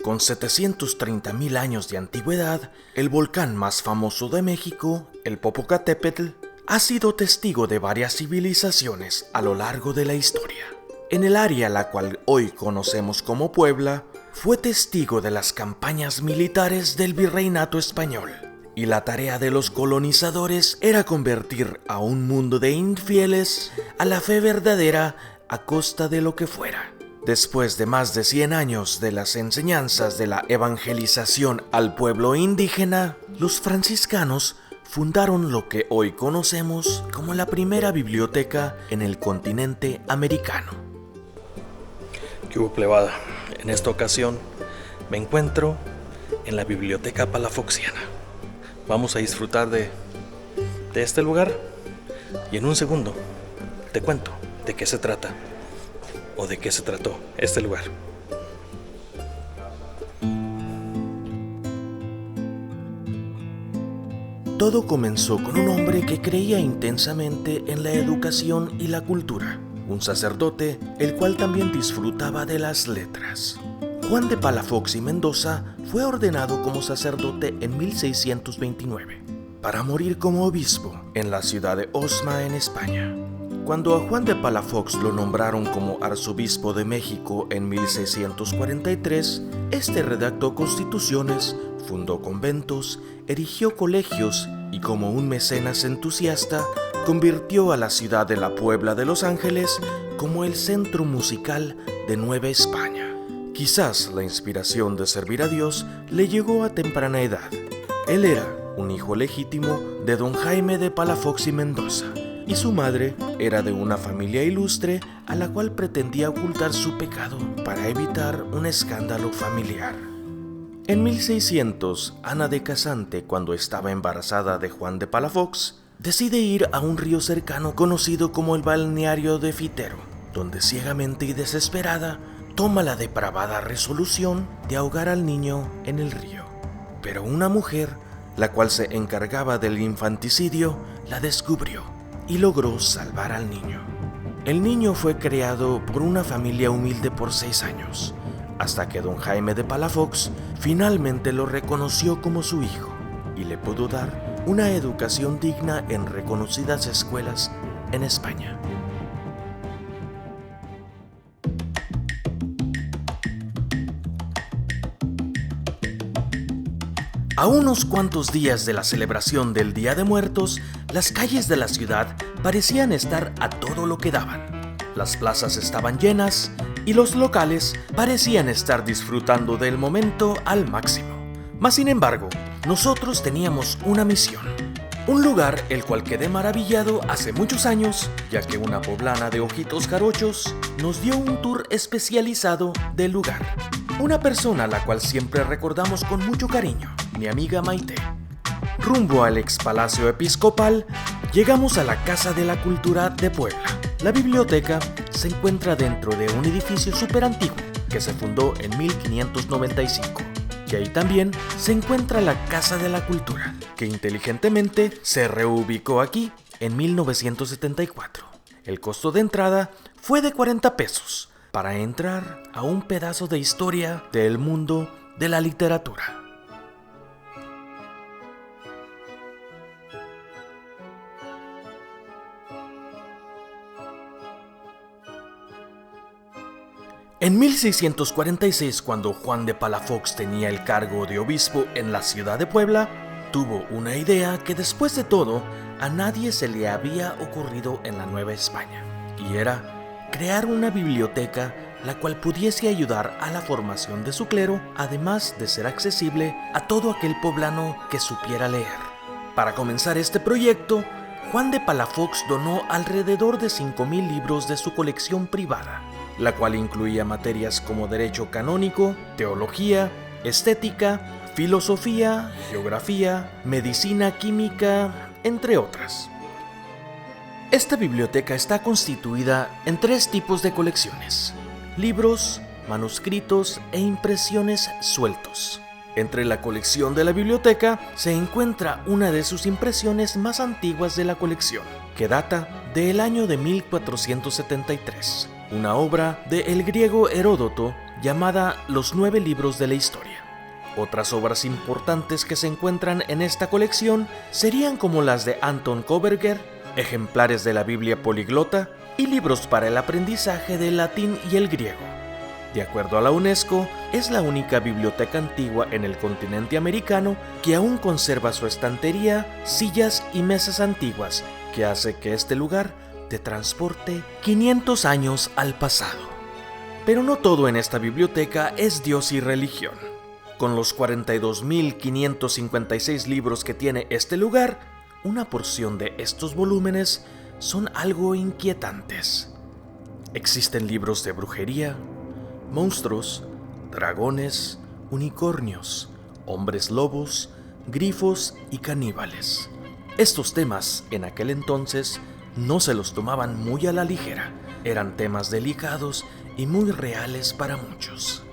Con 730,000 años de antigüedad, el volcán más famoso de México, el Popocatépetl, ha sido testigo de varias civilizaciones a lo largo de la historia. En el área la cual hoy conocemos como Puebla, fue testigo de las campañas militares del virreinato español, y la tarea de los colonizadores era convertir a un mundo de infieles a la fe verdadera a costa de lo que fuera. Después de más de 100 años de las enseñanzas de la evangelización al pueblo indígena, los franciscanos fundaron lo que hoy conocemos como la primera biblioteca en el continente americano. ¿Qué hubo, plebada? En esta ocasión me encuentro en la Biblioteca Palafoxiana. Vamos a disfrutar de este lugar y en un segundo te cuento de qué se trata o de qué se trató este lugar. Todo comenzó con un hombre que creía intensamente en la educación y la cultura, un sacerdote el cual también disfrutaba de las letras. Juan de Palafox y Mendoza fue ordenado como sacerdote en 1629, para morir como obispo en la ciudad de Osma, en España. Cuando a Juan de Palafox lo nombraron como arzobispo de México en 1643, este redactó constituciones, fundó conventos, erigió colegios y, como un mecenas entusiasta, convirtió a la ciudad de la Puebla de Los Ángeles como el centro musical de Nueva España. Quizás la inspiración de servir a Dios le llegó a temprana edad. Él era un hijo legítimo de don Jaime de Palafox y Mendoza, y su madre era de una familia ilustre a la cual pretendía ocultar su pecado para evitar un escándalo familiar. En 1600, Ana de Casante, cuando estaba embarazada de Juan de Palafox, decide ir a un río cercano conocido como el balneario de Fitero, donde ciegamente y desesperada toma la depravada resolución de ahogar al niño en el río. Pero una mujer, la cual se encargaba del infanticidio, la descubrió y logró salvar al niño. El niño fue criado por una familia humilde por 6 años, hasta que don Jaime de Palafox finalmente lo reconoció como su hijo y le pudo dar una educación digna en reconocidas escuelas en España. A unos cuantos días de la celebración del Día de Muertos, las calles de la ciudad parecían estar a todo lo que daban. Las plazas estaban llenas y los locales parecían estar disfrutando del momento al máximo. Mas sin embargo, nosotros teníamos una misión. Un lugar el cual quedé maravillado hace muchos años, ya que una poblana de ojitos jarochos nos dio un tour especializado del lugar. Una persona a la cual siempre recordamos con mucho cariño, mi amiga Maite. Rumbo al ex Palacio Episcopal, llegamos a la Casa de la Cultura de Puebla. La biblioteca se encuentra dentro de un edificio súper antiguo que se fundó en 1595. Y ahí también se encuentra la Casa de la Cultura, que inteligentemente se reubicó aquí en 1974. El costo de entrada fue de 40 pesos para entrar a un pedazo de historia del mundo de la literatura. En 1646, cuando Juan de Palafox tenía el cargo de obispo en la ciudad de Puebla, tuvo una idea que después de todo a nadie se le había ocurrido en la Nueva España, y era crear una biblioteca la cual pudiese ayudar a la formación de su clero, además de ser accesible a todo aquel poblano que supiera leer. Para comenzar este proyecto, Juan de Palafox donó alrededor de 5,000 libros de su colección privada, la cual incluía materias como derecho canónico, teología, estética, filosofía, geografía, medicina, química, entre otras. Esta biblioteca está constituida en 3 tipos de colecciones: libros, manuscritos e impresiones sueltos. Entre la colección de la biblioteca se encuentra una de sus impresiones más antiguas de la colección, que data del año de 1473. una obra del griego Heródoto llamada Los 9 libros de la historia. Otras obras importantes que se encuentran en esta colección serían como las de Anton Koberger, ejemplares de la Biblia poliglota y libros para el aprendizaje del latín y el griego. De acuerdo a la UNESCO, es la única biblioteca antigua en el continente americano que aún conserva su estantería, sillas y mesas antiguas, que hace que este lugar te transporte 500 años al pasado. Pero no todo en esta biblioteca es Dios y religión. Con los 42.556 libros que tiene este lugar, una porción de estos volúmenes son algo inquietantes. Existen libros de brujería, monstruos, dragones, unicornios, hombres lobos, grifos y caníbales. Estos temas, en aquel entonces, no se los tomaban muy a la ligera. Eran temas delicados y muy reales para muchos.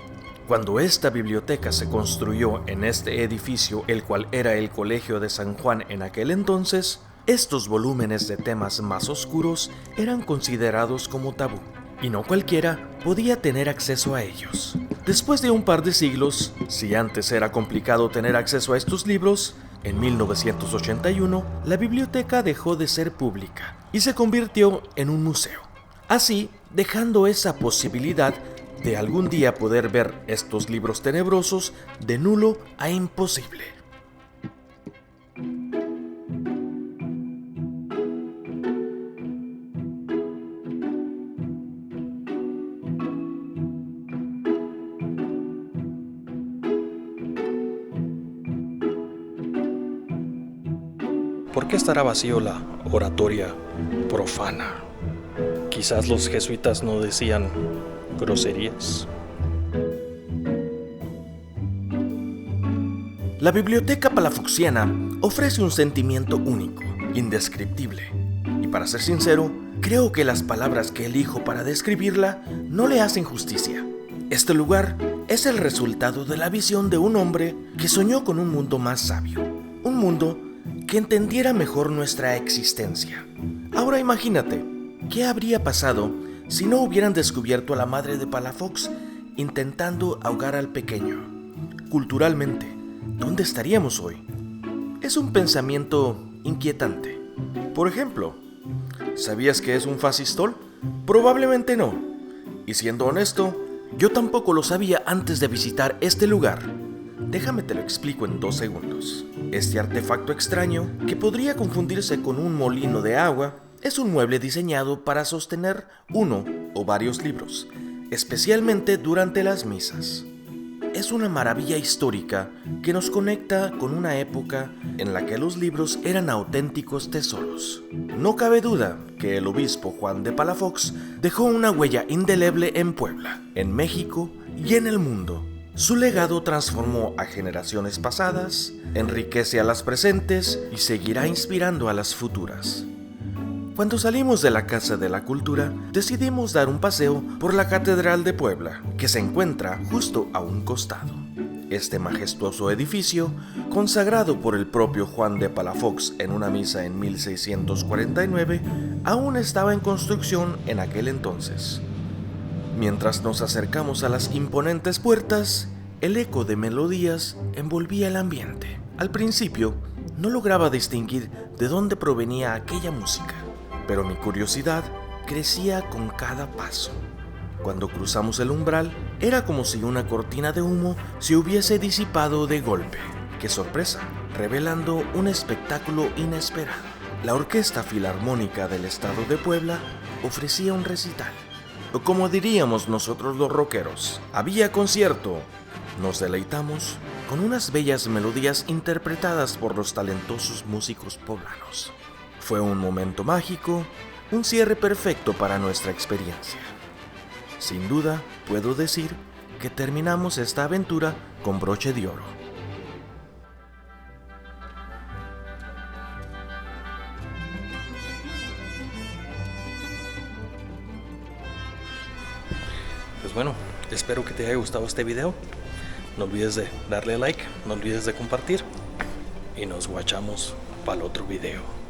Cuando esta biblioteca se construyó en este edificio, el cual era el Colegio de San Juan en aquel entonces, estos volúmenes de temas más oscuros eran considerados como tabú, y no cualquiera podía tener acceso a ellos. Después de un par de siglos, si antes era complicado tener acceso a estos libros, en 1981 la biblioteca dejó de ser pública y se convirtió en un museo. Así, dejando esa posibilidad de algún día poder ver estos libros tenebrosos de nulo a imposible. ¿Por qué estará vacío la oratoria profana? Quizás los jesuitas no decían groserías. La biblioteca palafoxiana ofrece un sentimiento único, indescriptible. Y para ser sincero, creo que las palabras que elijo para describirla no le hacen justicia. Este lugar es el resultado de la visión de un hombre que soñó con un mundo más sabio. Un mundo que entendiera mejor nuestra existencia. Ahora imagínate, ¿qué habría pasado si no hubieran descubierto a la madre de Palafox intentando ahogar al pequeño? Culturalmente, ¿dónde estaríamos hoy? Es un pensamiento inquietante. Por ejemplo, ¿sabías que es un fascistol? Probablemente no. Y siendo honesto, yo tampoco lo sabía antes de visitar este lugar. Déjame te lo explico en 2 segundos. Este artefacto extraño, que podría confundirse con un molino de agua, es un mueble diseñado para sostener uno o varios libros, especialmente durante las misas. Es una maravilla histórica que nos conecta con una época en la que los libros eran auténticos tesoros. No cabe duda que el obispo Juan de Palafox dejó una huella indeleble en Puebla, en México y en el mundo. Su legado transformó a generaciones pasadas, enriquece a las presentes y seguirá inspirando a las futuras. Cuando salimos de la Casa de la Cultura, decidimos dar un paseo por la Catedral de Puebla, que se encuentra justo a un costado. Este majestuoso edificio, consagrado por el propio Juan de Palafox en una misa en 1649, aún estaba en construcción en aquel entonces. Mientras nos acercamos a las imponentes puertas, el eco de melodías envolvía el ambiente. Al principio, no lograba distinguir de dónde provenía aquella música, pero mi curiosidad crecía con cada paso. Cuando cruzamos el umbral, era como si una cortina de humo se hubiese disipado de golpe. ¡Qué sorpresa!, revelando un espectáculo inesperado. La Orquesta Filarmónica del Estado de Puebla ofrecía un recital. O como diríamos nosotros los rockeros, había concierto. Nos deleitamos con unas bellas melodías interpretadas por los talentosos músicos poblanos. Fue un momento mágico, un cierre perfecto para nuestra experiencia. Sin duda, puedo decir que terminamos esta aventura con broche de oro. Pues bueno, espero que te haya gustado este video. No olvides de darle like, no olvides de compartir y nos guachamos para el otro video.